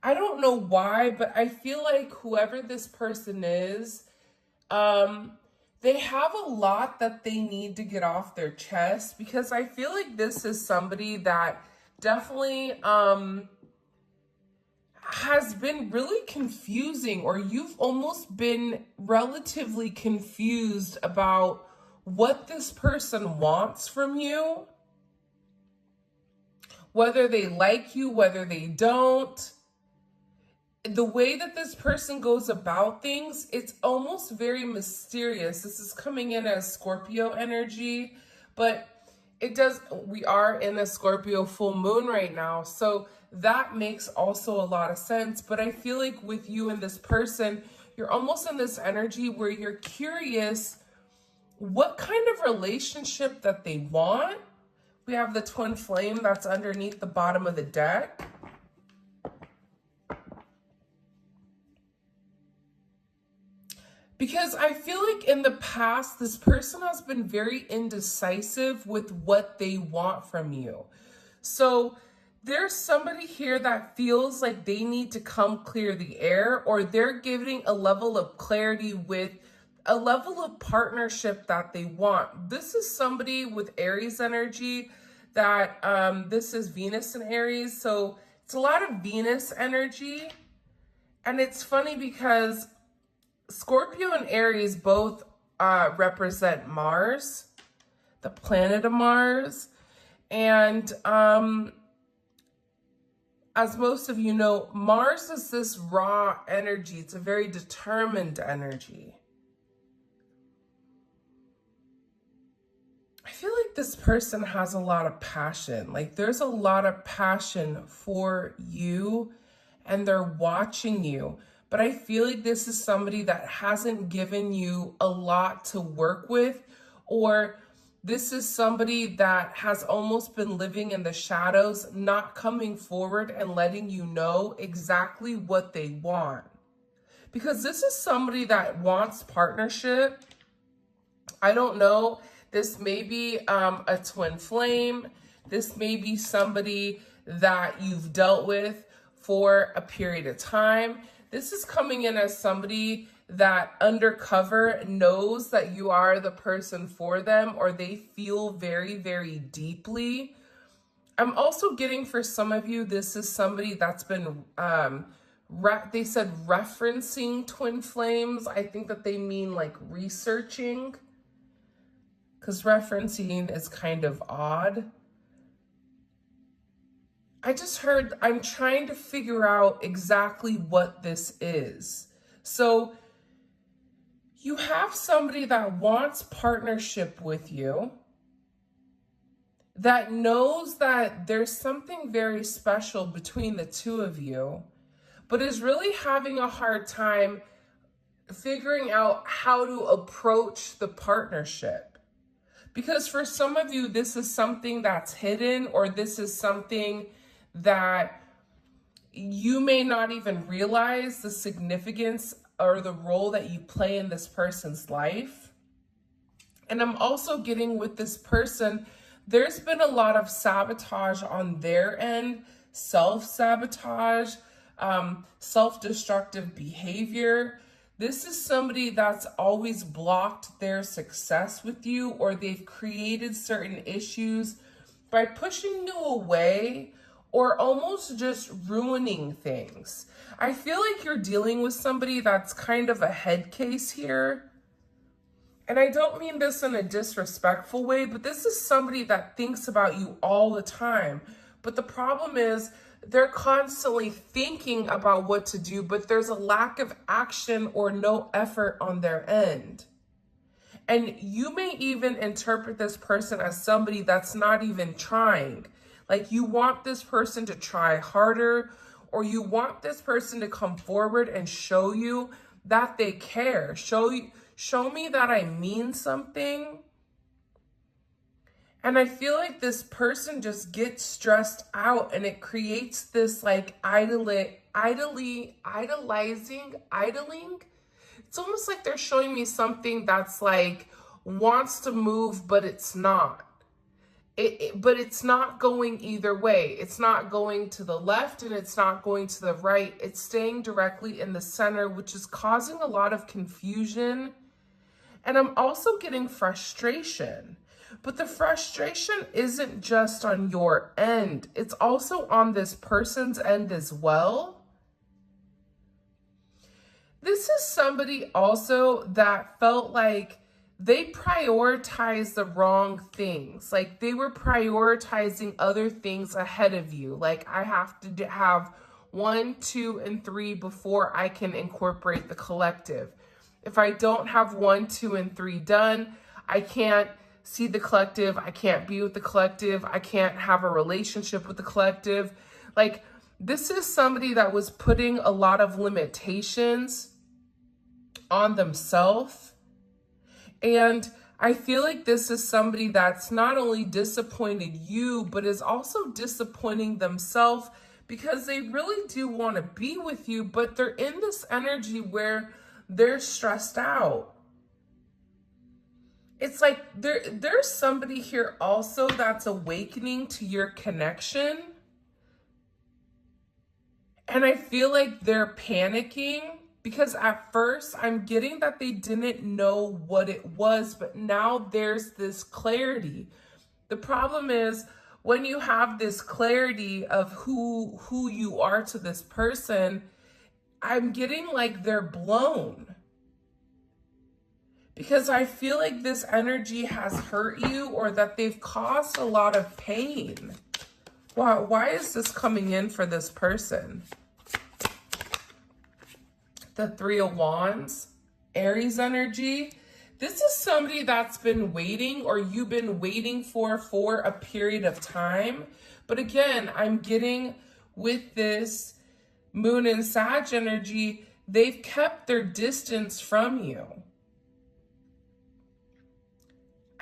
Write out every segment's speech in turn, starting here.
I don't know why, but I feel like whoever this person is, they have a lot that they need to get off their chest, because I feel like this is somebody that definitely has been really confusing, or you've almost been relatively confused about what this person wants from you, whether they like you, whether they don't. The way that this person goes about things, it's almost very mysterious. This is coming in as Scorpio energy, but we are in a Scorpio full moon right now, so that makes also a lot of sense. But I feel like with you and this person, you're almost in this energy where you're curious what kind of relationship that they want. We have the twin flame that's underneath the bottom of the deck. Because I feel like in the past, this person has been very indecisive with what they want from you. So there's somebody here that feels like they need to come clear the air, or they're giving a level of clarity with a level of partnership that they want. This is somebody with Aries energy that this is Venus in Aries. So it's a lot of Venus energy. And it's funny because Scorpio and Aries both represent Mars, the planet of Mars. And as most of you know, Mars is this raw energy. It's a very determined energy. I feel like this person has a lot of passion. Like there's a lot of passion for you, and they're watching you. But I feel like this is somebody that hasn't given you a lot to work with, or this is somebody that has almost been living in the shadows, not coming forward and letting you know exactly what they want. Because this is somebody that wants partnership. I don't know. This may be a twin flame. This may be somebody that you've dealt with for a period of time. This is coming in as somebody that undercover knows that you are the person for them, or they feel very, very deeply. I'm also getting, for some of you, this is somebody that's been, they said referencing twin flames. I think that they mean like researching, because referencing is kind of odd. I just heard, I'm trying to figure out exactly what this is. So you have somebody that wants partnership with you, that knows that there's something very special between the two of you, but is really having a hard time figuring out how to approach the partnership. Because for some of you, this is something that's hidden, or this is something that you may not even realize the significance or the role that you play in this person's life. And I'm also getting with this person, there's been a lot of sabotage on their end, self-sabotage, self-destructive behavior. This is somebody that's always blocked their success with you, or they've created certain issues by pushing you away, or almost just ruining things. I feel like you're dealing with somebody that's kind of a head case here. And I don't mean this in a disrespectful way, but this is somebody that thinks about you all the time. But the problem is they're constantly thinking about what to do, but there's a lack of action or no effort on their end. And you may even interpret this person as somebody that's not even trying. Like you want this person to try harder, or you want this person to come forward and show you that they care. Show me that I mean something. And I feel like this person just gets stressed out, and it creates this like idling. It's almost like they're showing me something that's like wants to move, but it's not. But it's not going either way. It's not going to the left and it's not going to the right. It's staying directly in the center, which is causing a lot of confusion. And I'm also getting frustration. But the frustration isn't just on your end. It's also on this person's end as well. This is somebody also that felt like they prioritized the wrong things. Like they were prioritizing other things ahead of you. Like I have to have 1, 2, and 3 before I can incorporate the collective. If I don't have 1, 2, and 3 done, I can't see the collective. I can't be with the collective. I can't have a relationship with the collective. Like this is somebody that was putting a lot of limitations on themselves. And I feel like this is somebody that's not only disappointed you, but is also disappointing themselves because they really do want to be with you, but they're in this energy where they're stressed out. It's like there's somebody here also that's awakening to your connection. And I feel like they're panicking because at first I'm getting that they didn't know what it was, but now there's this clarity. The problem is when you have this clarity of who you are to this person, I'm getting like they're blown. Because I feel like this energy has hurt you or that they've caused a lot of pain. Why is this coming in for this person? The 3 of Wands, Aries energy. This is somebody that's been waiting or you've been waiting for a period of time. But again, I'm getting with this Moon and Sag energy, they've kept their distance from you.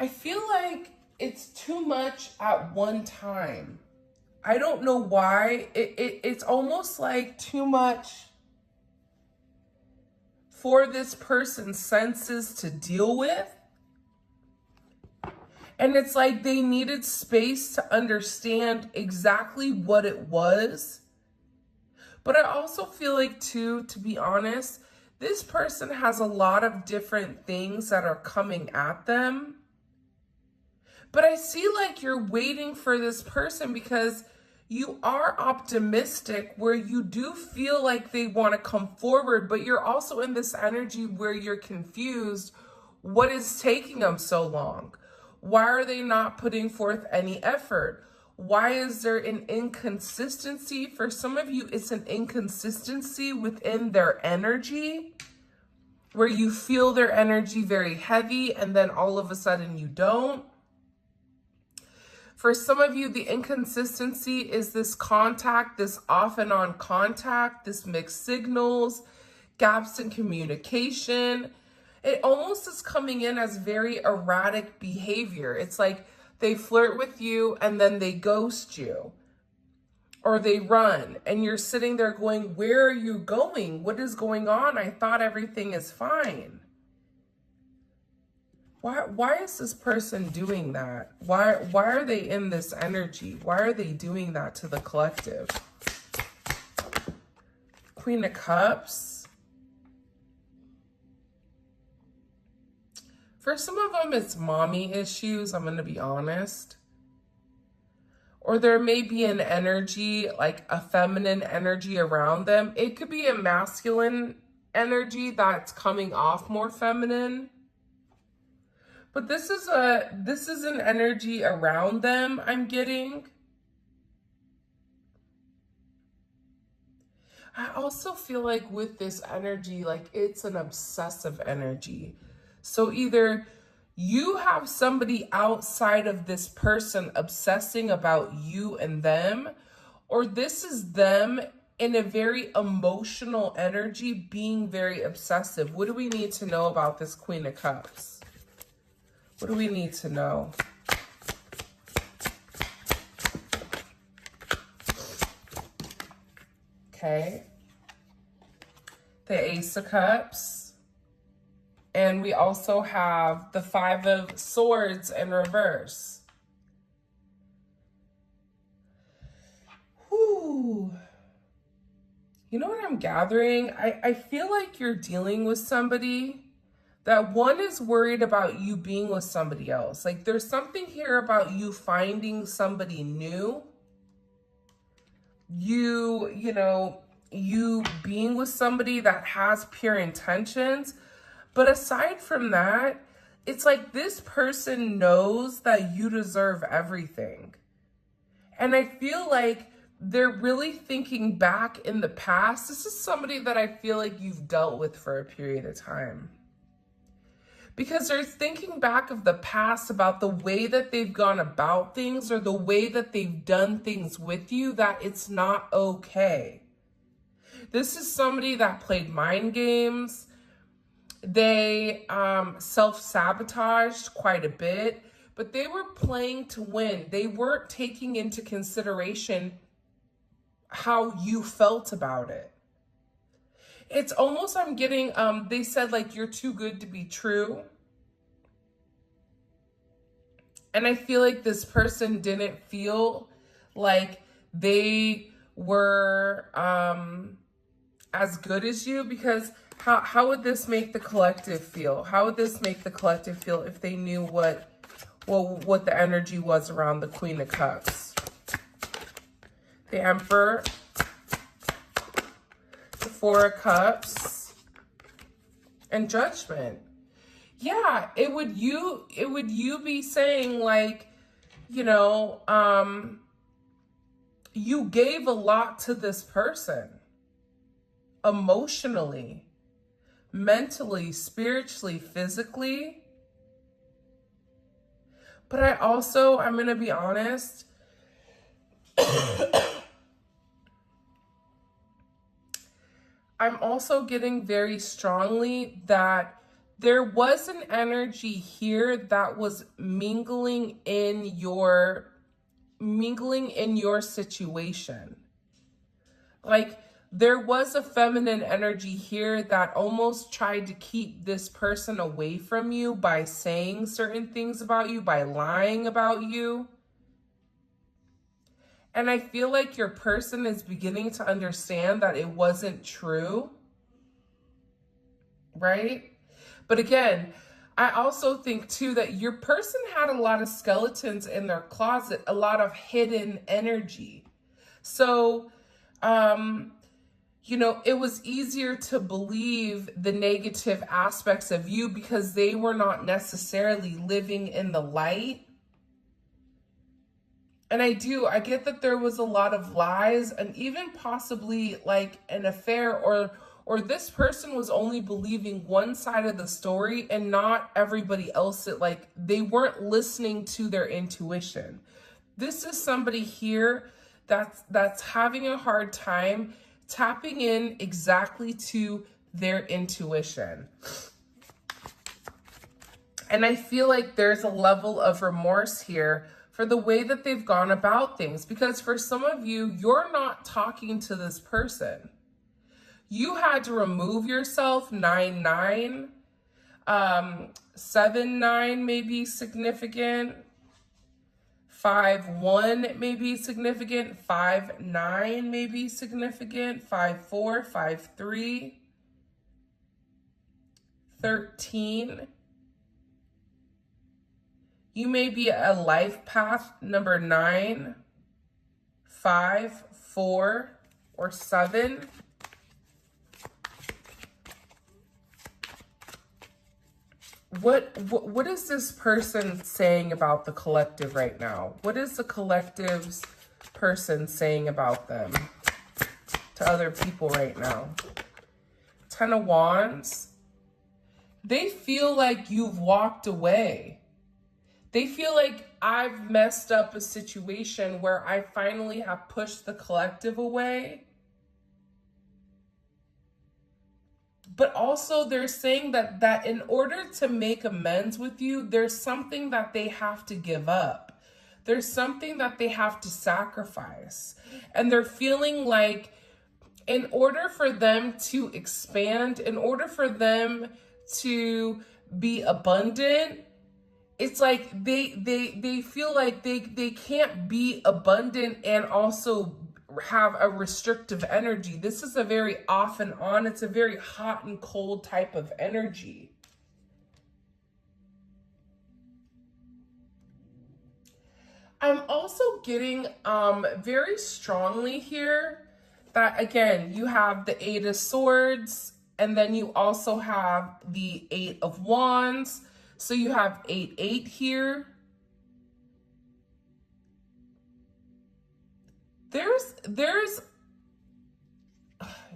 I feel like it's too much at one time. I don't know why. It's almost like too much for this person's senses to deal with. And it's like they needed space to understand exactly what it was. But I also feel like too, to be honest, this person has a lot of different things that are coming at them. But I see like you're waiting for this person because you are optimistic where you do feel like they want to come forward, but you're also in this energy where you're confused. What is taking them so long? Why are they not putting forth any effort? Why is there an inconsistency? For some of you, it's an inconsistency within their energy where you feel their energy very heavy and then all of a sudden you don't. For some of you, the inconsistency is this contact, this off and on contact, this mixed signals, gaps in communication. It almost is coming in as very erratic behavior. It's like they flirt with you and then they ghost you or they run and you're sitting there going, where are you going? What is going on? I thought everything is fine. Why is this person doing that? Why are they in this energy? Why are they doing that to the collective? Queen of Cups. For some of them, it's mommy issues, I'm going to be honest. Or there may be an energy, like a feminine energy around them. It could be a masculine energy that's coming off more feminine. But this is an energy around them I'm getting. I also feel like with this energy, like it's an obsessive energy. So either you have somebody outside of this person obsessing about you and them, or this is them in a very emotional energy being very obsessive. What do we need to know about this Queen of Cups? What do we need to know? Okay. The Ace of Cups. And we also have the 5 of Swords in reverse. You know what I'm gathering? I feel like you're dealing with somebody that one is worried about you being with somebody else. Like there's something here about you finding somebody new. You being with somebody that has pure intentions. But aside from that, it's like this person knows that you deserve everything. And I feel like they're really thinking back in the past. This is somebody that I feel like you've dealt with for a period of time. Because they're thinking back of the past about the way that they've gone about things or the way that they've done things with you, that it's not okay. This is somebody that played mind games. They self-sabotaged quite a bit, but they were playing to win. They weren't taking into consideration how you felt about it. It's almost, I'm getting, they said like, you're too good to be true. And I feel like this person didn't feel like they were as good as you, because how would this make the collective feel? How would this make the collective feel if they knew what the energy was around the Queen of Cups? The Emperor, the Four of Cups, and Judgment. Yeah, it would you be saying like, you gave a lot to this person. Emotionally, mentally, spiritually, physically. But I'm going to be honest, I'm also getting very strongly that there was an energy here that was mingling in your situation. Like there was a feminine energy here that almost tried to keep this person away from you by saying certain things about you, by lying about you. And I feel like your person is beginning to understand that it wasn't true, right? But again, I also think too that your person had a lot of skeletons in their closet, a lot of hidden energy. So, it was easier to believe the negative aspects of you because they were not necessarily living in the light. And I get that there was a lot of lies and even possibly like an affair, or this person was only believing one side of the story and not everybody else. Like they weren't listening to their intuition. This is somebody here that's having a hard time tapping in exactly to their intuition. And I feel like there's a level of remorse here for the way that they've gone about things. Because for some of you, you're not talking to this person. You had to remove yourself. 9-9, 7-9 may be significant. 5-1 may be significant. 5-9 may be significant. 5-4, 5-3, 13. You may be a life path number 9, 5, 4, or 7. What is this person saying about the collective right now? What is the collective's person saying about them to other people right now? 10 of Wands. They feel like you've walked away. They feel like I've messed up a situation where I finally have pushed the collective away. But also they're saying that in order to make amends with you, there's something that they have to give up. There's something that they have to sacrifice. And they're feeling like in order for them to expand, in order for them to be abundant, it's like they feel like they can't be abundant and also have a restrictive energy. This is a very off and on. It's a very hot and cold type of energy. I'm also getting very strongly here that, again, you have the Eight of Swords, and then you also have the Eight of Wands. So you have 8-8 here. There's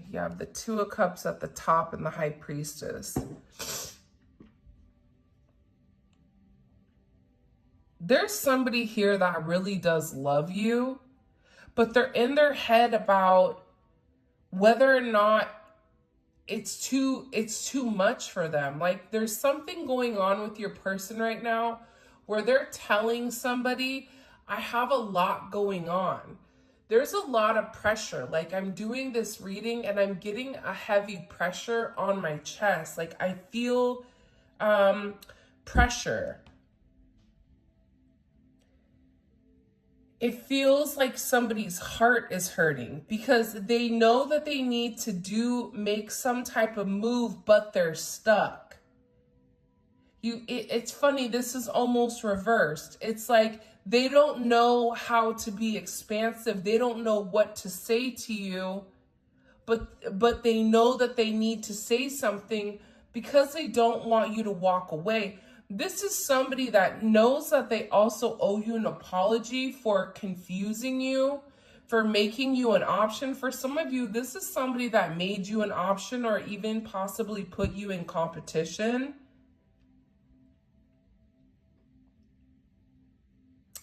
you have the Two of Cups at the top and the High Priestess. There's somebody here that really does love you, but they're in their head about whether or not it's too much for them. Like, there's something going on with your person right now where they're telling somebody, I have a lot going on. There's a lot of pressure. Like, I'm doing this reading and I'm getting a heavy pressure on my chest. Like, I feel pressure. It feels like somebody's heart is hurting because they know that they need to make some type of move, but they're stuck. It's funny, this is almost reversed. It's like they don't know how to be expansive. They don't know what to say to you, but they know that they need to say something because they don't want you to walk away. This is somebody that knows that they also owe you an apology for confusing you, for making you an option. For some of you, this is somebody that made you an option or even possibly put you in competition.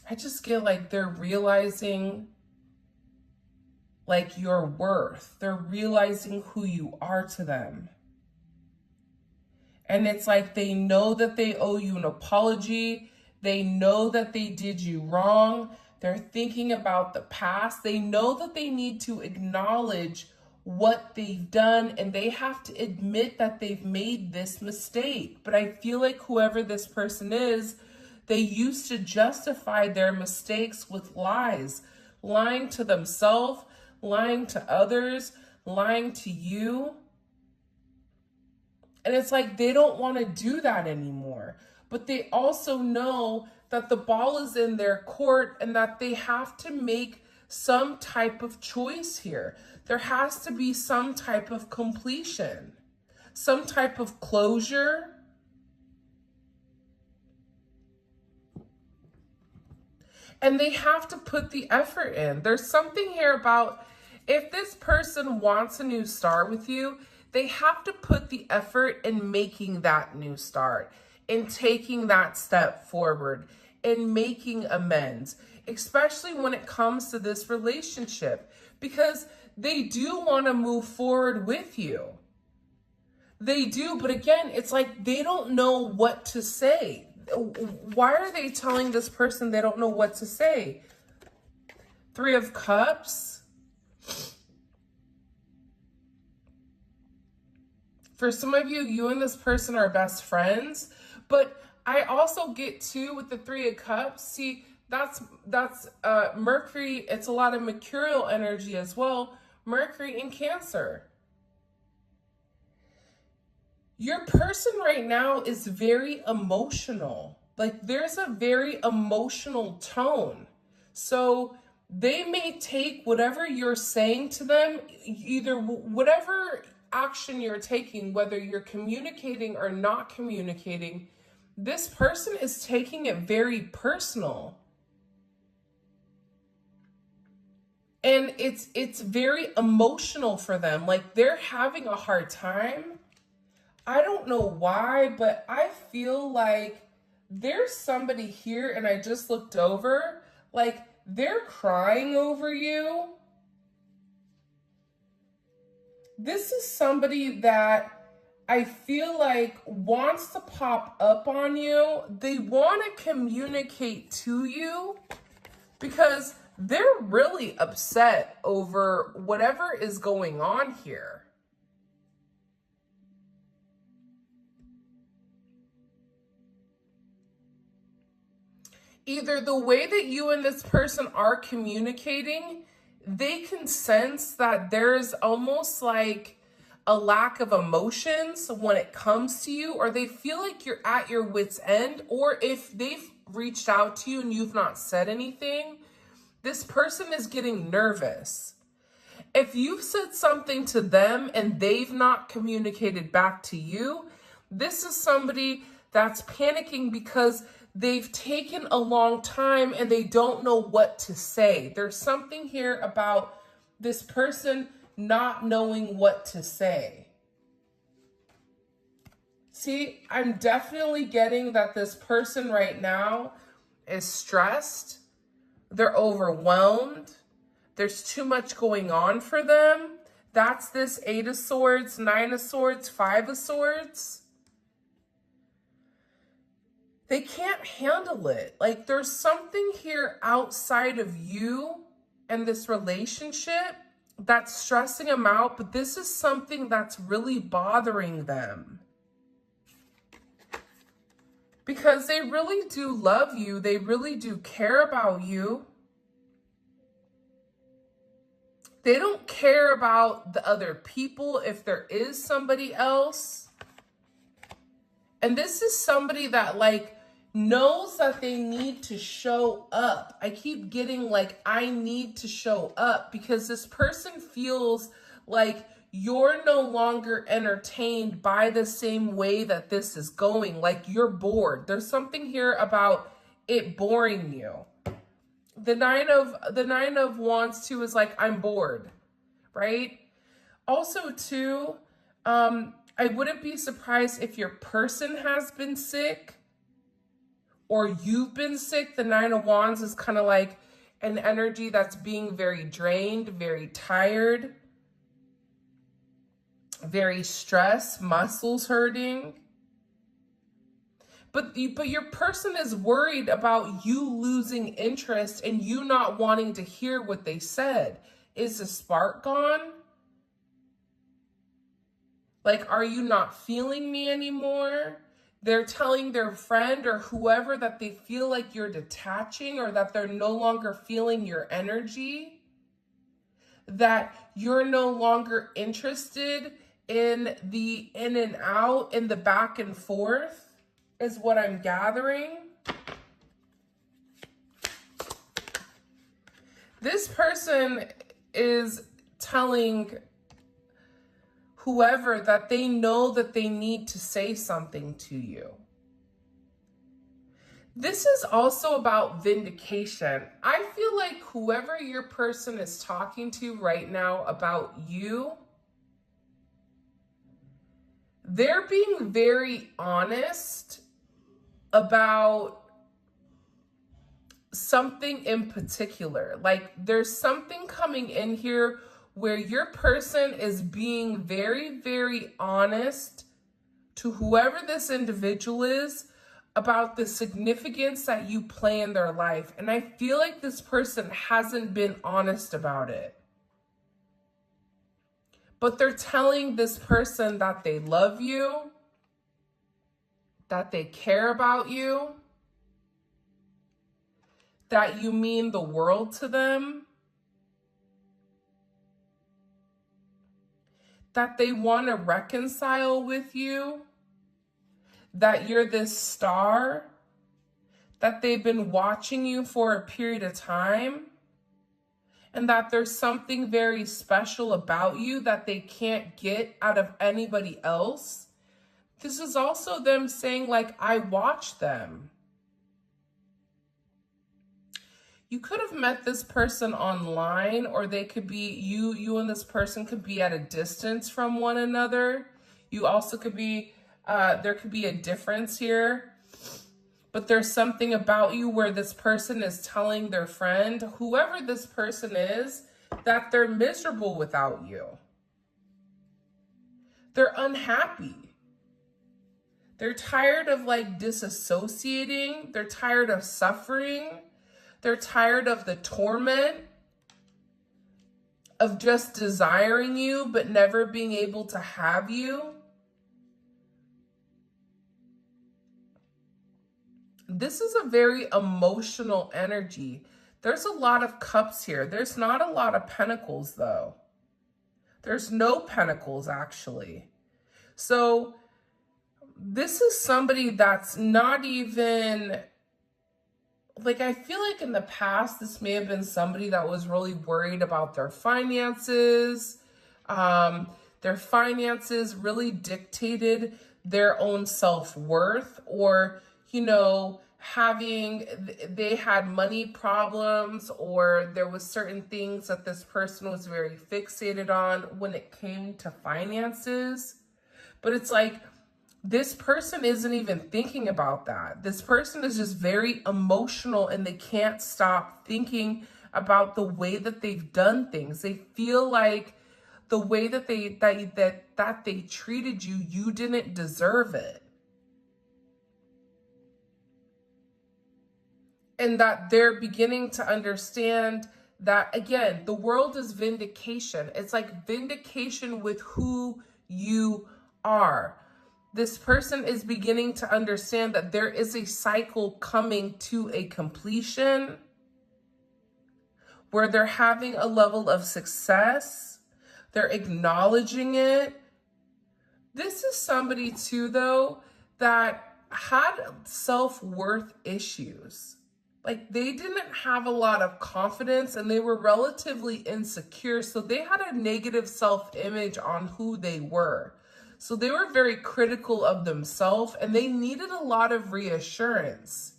I just get like they're realizing like your worth. They're realizing who you are to them. And it's like they know that they owe you an apology. They know that they did you wrong. They're thinking about the past. They know that they need to acknowledge what they've done, and they have to admit that they've made this mistake. But I feel like whoever this person is, they used to justify their mistakes with lies, lying to themselves, lying to others, lying to you. And it's like they don't want to do that anymore. But they also know that the ball is in their court and that they have to make some type of choice here. There has to be some type of completion, some type of closure. And they have to put the effort in. There's something here about if this person wants a new start with you, they have to put the effort in making that new start, in taking that step forward, in making amends, especially when it comes to this relationship, because they do want to move forward with you. They do, but again, it's like they don't know what to say. Why are they telling this person they don't know what to say? Three of Cups. For some of you, you and this person are best friends, but I also get too with the Three of Cups. See, that's Mercury. It's a lot of mercurial energy as well. Mercury in Cancer. Your person right now is very emotional. Like there's a very emotional tone. So they may take whatever you're saying to them, either whatever action you're taking, whether you're communicating or not communicating, this person is taking it very personal. And it's very emotional for them. Like they're having a hard time. I don't know why, but I feel like there's somebody here, and I just looked over, like they're crying over you. This is somebody that I feel like wants to pop up on you. They want to communicate to you because they're really upset over whatever is going on here. Either the way that you and this person are communicating they can sense that there's almost like a lack of emotions when it comes to you, or they feel like you're at your wit's end, or if they've reached out to you and you've not said anything, this person is getting nervous. If you've said something to them and they've not communicated back to you, this is somebody that's panicking because they've taken a long time and they don't know what to say. There's something here about this person not knowing what to say. See, I'm definitely getting that this person right now is stressed. They're overwhelmed. There's too much going on for them. That's this 8 of Swords, 9 of Swords, 5 of Swords. They can't handle it. Like, there's something here outside of you and this relationship that's stressing them out, but this is something that's really bothering them. Because they really do love you. They really do care about you. They don't care about the other people if there is somebody else. And this is somebody that like knows that they need to show up. I keep getting like, I need to show up, because this person feels like you're no longer entertained by the same way that this is going. Like, you're bored. There's something here about it boring you. The nine of Wands too is like, I'm bored, right? Also too, I wouldn't be surprised if your person has been sick or you've been sick. The 9 of Wands is kind of like an energy that's being very drained, very tired, very stressed, muscles hurting. But your person is worried about you losing interest and you not wanting to hear what they said. Is the spark gone? Like, are you not feeling me anymore? They're telling their friend or whoever that they feel like you're detaching, or that they're no longer feeling your energy, that you're no longer interested in the in and out, in the back and forth, is what I'm gathering. This person is telling whoever that they know that they need to say something to you. This is also about vindication. I feel like whoever your person is talking to right now about you, they're being very honest about something in particular. Like, there's something coming in here where your person is being very, very honest to whoever this individual is about the significance that you play in their life. And I feel like this person hasn't been honest about it. But they're telling this person that they love you, that they care about you, that you mean the world to them, that they want to reconcile with you, that you're this star, that they've been watching you for a period of time, and that there's something very special about you that they can't get out of anybody else. This is also them saying, like, I watch them. You could have met this person online, or they could be, you and this person could be at a distance from one another. You also could be, there could be a difference here. But there's something about you where this person is telling their friend, whoever this person is, that they're miserable without you. They're unhappy. They're tired of like disassociating. They're tired of suffering. They're tired of the torment of just desiring you but never being able to have you. This is a very emotional energy. There's a lot of cups here. There's not a lot of pentacles, though. There's no pentacles, actually. So this is somebody that's not even, like, I feel like in the past, this may have been somebody that was really worried about their finances. Their finances really dictated their own self-worth, or, you know, they had money problems, or there was certain things that this person was very fixated on when it came to finances. But it's like, this person isn't even thinking about that. This person is just very emotional, and they can't stop thinking about the way that they've done things. They feel like the way that they treated you, you didn't deserve it. And that they're beginning to understand that, again, the world is vindication. It's like vindication with who you are. This person is beginning to understand that there is a cycle coming to a completion where they're having a level of success. They're acknowledging it. This is somebody too, though, that had self-worth issues. Like, they didn't have a lot of confidence, and they were relatively insecure. So they had a negative self-image on who they were. So they were very critical of themselves, and they needed a lot of reassurance.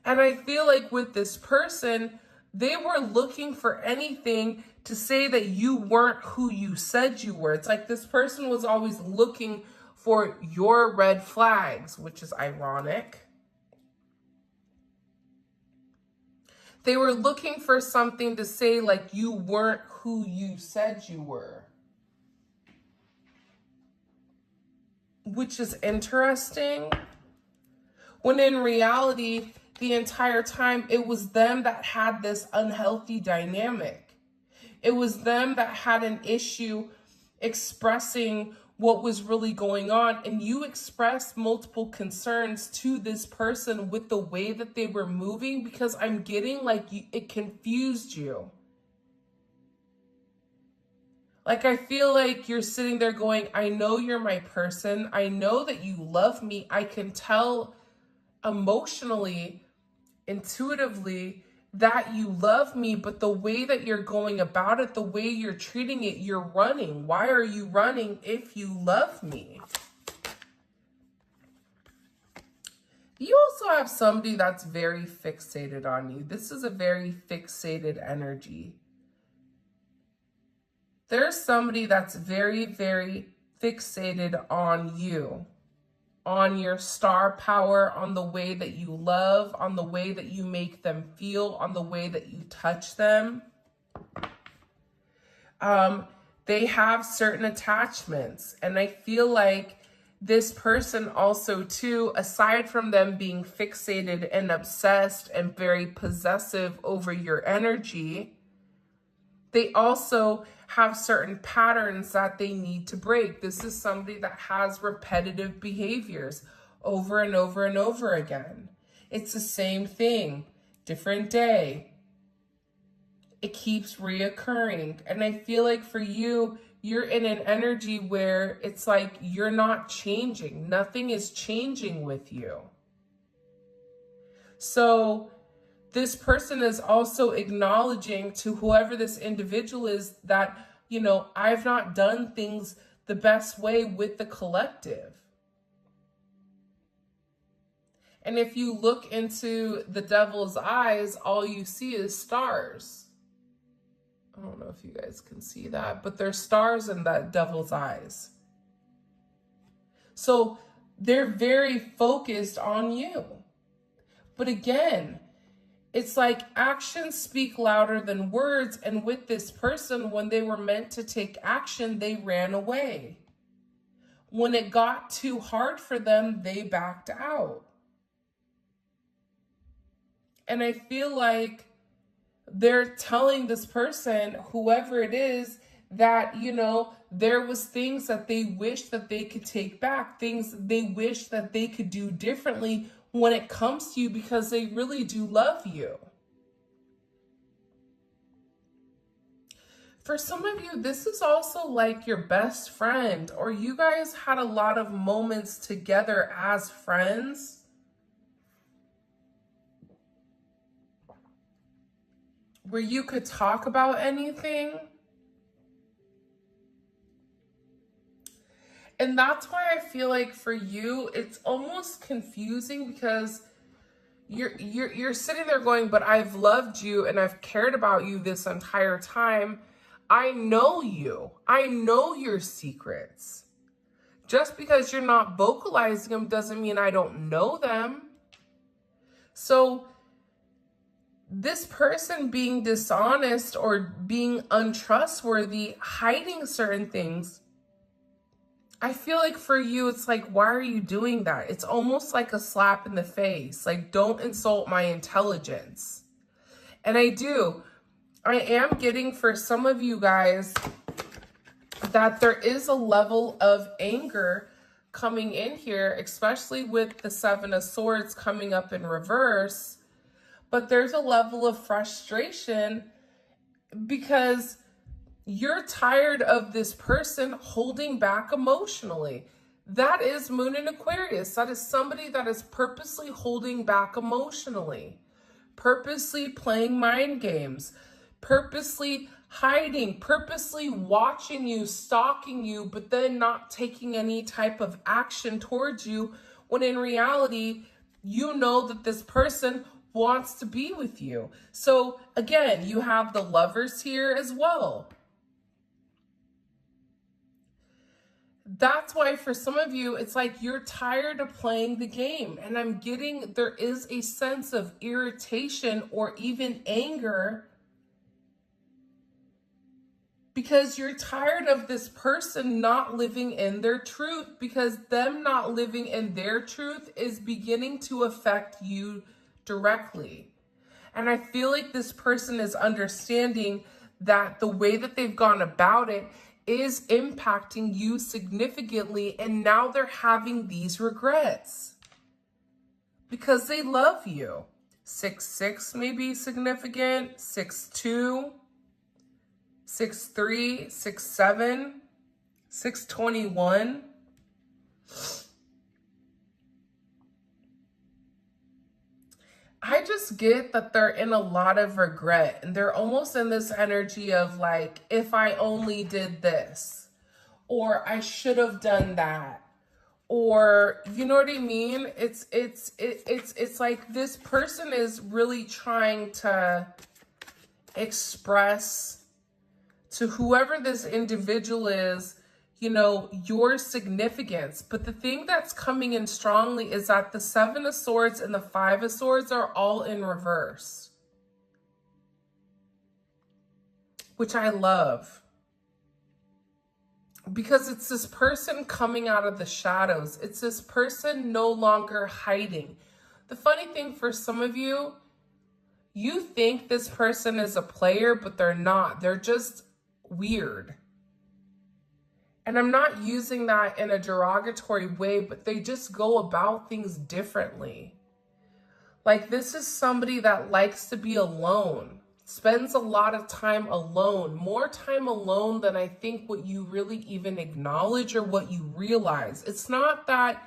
And I feel like with this person, they were looking for anything to say that you weren't who you said you were. It's like this person was always looking for your red flags, which is ironic. They were looking for something to say like you weren't who you said you were. Which is interesting. When in reality, the entire time, it was them that had this unhealthy dynamic. It was them that had an issue expressing what was really going on. And you expressed multiple concerns to this person with the way that they were moving, because I'm getting like it confused you. Like, I feel like you're sitting there going, I know you're my person. I know that you love me. I can tell emotionally, intuitively, that you love me, but the way that you're going about it, the way you're treating it, you're running. Why are you running if you love me? You also have somebody that's very fixated on you. This is a very fixated energy. There's somebody that's very, very fixated on you, on your star power, on the way that you love, on the way that you make them feel, on the way that you touch them. They have certain attachments. And I feel like this person also too, aside from them being fixated and obsessed and very possessive over your energy, they also have certain patterns that they need to break. This is somebody that has repetitive behaviors over and over and over again. It's the same thing, different day. It keeps reoccurring. And I feel like for you, you're in an energy where it's like you're not changing. Nothing is changing with you. So this person is also acknowledging to whoever this individual is that, you know, I've not done things the best way with the collective. And if you look into the devil's eyes, all you see is stars. I don't know if you guys can see that, but there's stars in that devil's eyes. So they're very focused on you. But again, it's like actions speak louder than words. And with this person, when they were meant to take action, they ran away. When it got too hard for them, they backed out. And I feel like they're telling this person, whoever it is, that, you know, there was things that they wish that they could take back, things they wish that they could do differently when it comes to you, because they really do love you. For some of you, this is also like your best friend, or you guys had a lot of moments together as friends. Where you could talk about anything. And that's why I feel like for you, it's almost confusing because you're sitting there going, but I've loved you and I've cared about you this entire time. I know you. I know your secrets. Just because you're not vocalizing them doesn't mean I don't know them. So this person being dishonest or being untrustworthy, hiding certain things, I feel like for you, it's like, why are you doing that? It's almost like a slap in the face. Like, don't insult my intelligence. And I am getting for some of you guys that there is a level of anger coming in here, especially with the Seven of Swords coming up in reverse. But there's a level of frustration because you're tired of this person holding back emotionally. That is Moon in Aquarius. That is somebody that is purposely holding back emotionally, purposely playing mind games, purposely hiding, purposely watching you, stalking you, but then not taking any type of action towards you, when in reality, you know that this person wants to be with you. So again, you have the Lovers here as well. That's why for some of you, it's like you're tired of playing the game. And I'm getting there is a sense of irritation or even anger because you're tired of this person not living in their truth, because them not living in their truth is beginning to affect you directly. And I feel like this person is understanding that the way that they've gone about it is impacting you significantly, and now they're having these regrets because they love you. 6'6" may be significant, 6'2", 6'3", 6'7", 6'21". I just get that they're in a lot of regret, and they're almost in this energy of like, if I only did this, or I should have done that, or you know what I mean? It's like this person is really trying to express to whoever this individual is, you know, your significance. But the thing that's coming in strongly is that the Seven of Swords and the Five of Swords are all in reverse, which I love, because it's this person coming out of the shadows. It's this person no longer hiding. The funny thing for some of you, you think this person is a player, but they're not. They're just weird. And I'm not using that in a derogatory way, but they just go about things differently. Like, this is somebody that likes to be alone, spends a lot of time alone, more time alone than I think what you really even acknowledge or what you realize. It's not that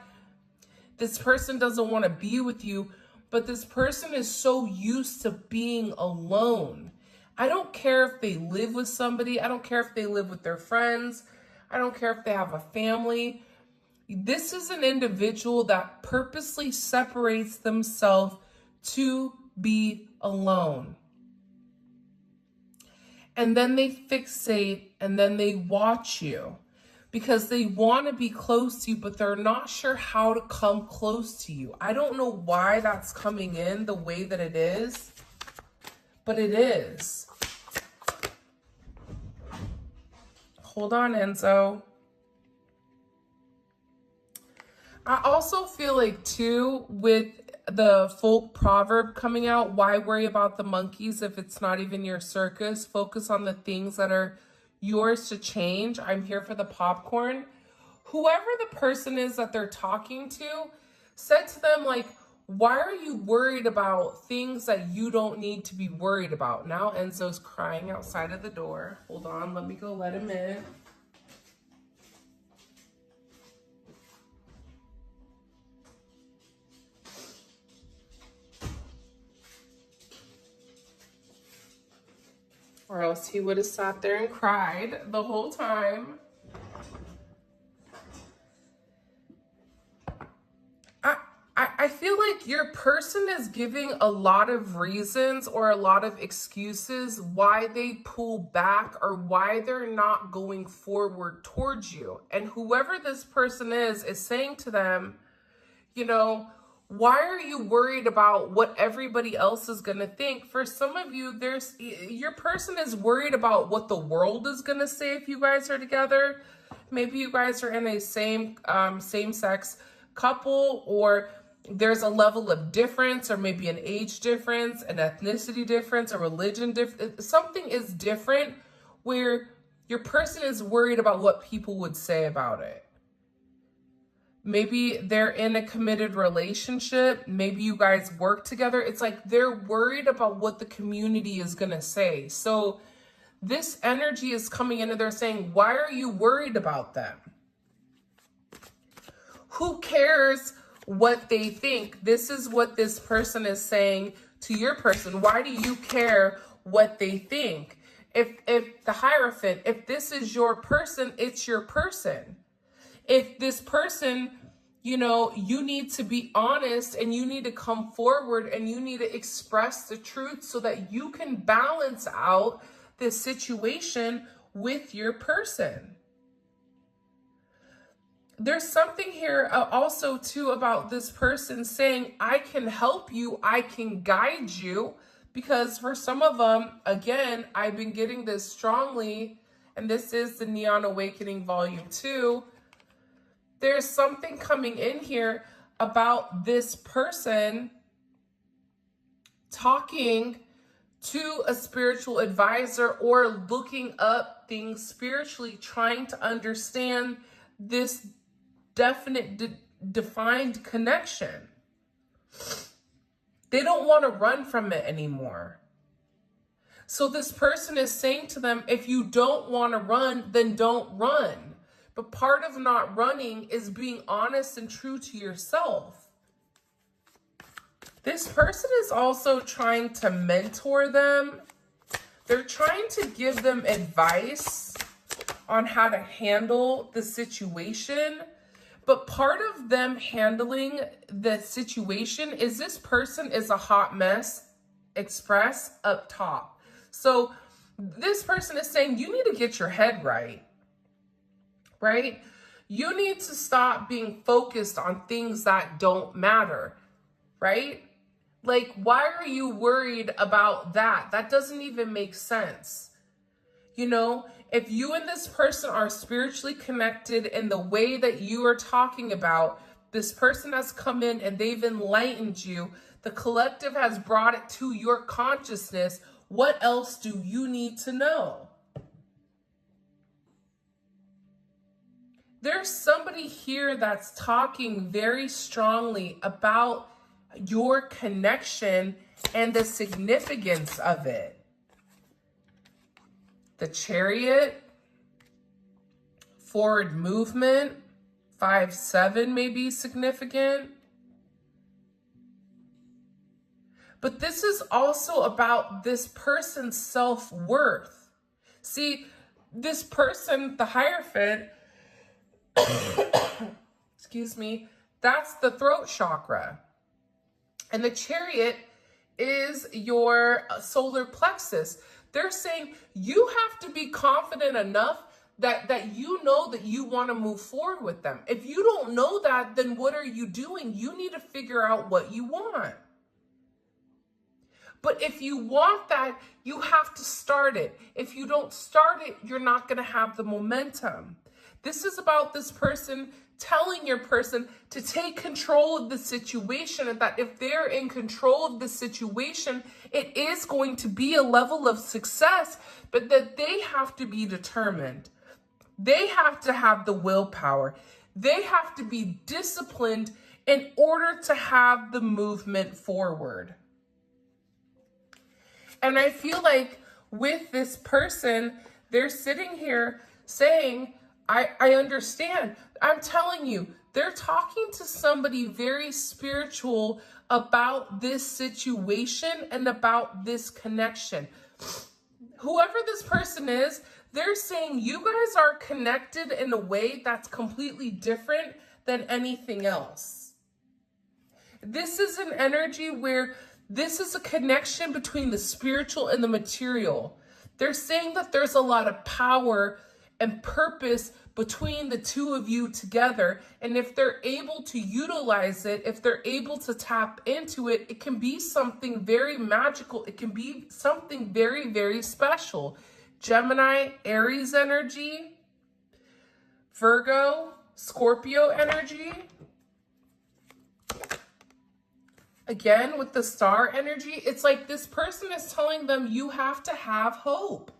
this person doesn't want to be with you, but this person is so used to being alone. I don't care if they live with somebody. I don't care if they live with their friends. I don't care if they have a family. This is an individual that purposely separates themselves to be alone. And then they fixate and then they watch you because they want to be close to you, but they're not sure how to come close to you. I don't know why that's coming in the way that it is, but it is. Hold on, Enzo. I also feel like, too, with the folk proverb coming out, why worry about the monkeys if it's not even your circus? Focus on the things that are yours to change. I'm here for the popcorn. Whoever the person is that they're talking to, said to them, like, Why are you worried about things that you don't need to be worried about? Now Enzo's crying outside of the door. Hold on, let me go let him in. Or else he would have sat there and cried the whole time. I feel like your person is giving a lot of reasons or a lot of excuses why they pull back or why they're not going forward towards you. And whoever this person is saying to them, you know, why are you worried about what everybody else is going to think? For some of you, your person is worried about what the world is going to say if you guys are together. Maybe you guys are in a same-sex couple, or there's a level of difference, or maybe an age difference, an ethnicity difference, a religion difference. Something is different where your person is worried about what people would say about it. Maybe they're in a committed relationship. Maybe you guys work together. It's like they're worried about what the community is going to say. So this energy is coming in and they're saying, why are you worried about them? Who cares what they think? This is what this person is saying to your person. Why do you care what they think? If the Hierophant, if this is your person, it's your person. If this person, you know, you need to be honest and you need to come forward and you need to express the truth so that you can balance out this situation with your person. There's something here also too about this person saying, I can help you, I can guide you, because for some of them, again, I've been getting this strongly, and this is the Neon Awakening Volume 2. There's something coming in here about this person talking to a spiritual advisor or looking up things spiritually, trying to understand this definite, defined connection. They don't want to run from it anymore. So this person is saying to them, if you don't want to run, then don't run. But part of not running is being honest and true to yourself. This person is also trying to mentor them. They're trying to give them advice on how to handle the situation. But part of them handling the situation is this person is a hot mess express up top. So this person is saying you need to get your head right. Right? You need to stop being focused on things that don't matter, right? Like, why are you worried about that? That doesn't even make sense. You know, if you and this person are spiritually connected in the way that you are talking about, this person has come in and they've enlightened you. The collective has brought it to your consciousness. What else do you need to know? There's somebody here that's talking very strongly about your connection and the significance of it. The Chariot, forward movement, 5-7 may be significant. But this is also about this person's self-worth. See, this person, the Hierophant, excuse me, that's the throat chakra. And the Chariot is your solar plexus. They're saying you have to be confident enough that you know that you want to move forward with them. If you don't know that, then what are you doing? You need to figure out what you want. But if you want that, you have to start it. If you don't start it, you're not going to have the momentum. This is about this person telling your person to take control of the situation, and that if they're in control of the situation, it is going to be a level of success, but that they have to be determined. They have to have the willpower. They have to be disciplined in order to have the movement forward. And I feel like with this person, they're sitting here saying, I understand. I'm telling you, they're talking to somebody very spiritual about this situation and about this connection. Whoever this person is, they're saying you guys are connected in a way that's completely different than anything else. This is an energy where this is a connection between the spiritual and the material. They're saying that there's a lot of power and purpose between the two of you together. And if they're able to utilize it, if they're able to tap into it, it can be something very magical. It can be something very, very special. Gemini, Aries energy, Virgo, Scorpio energy. Again, with the star energy, it's like this person is telling them you have to have hope.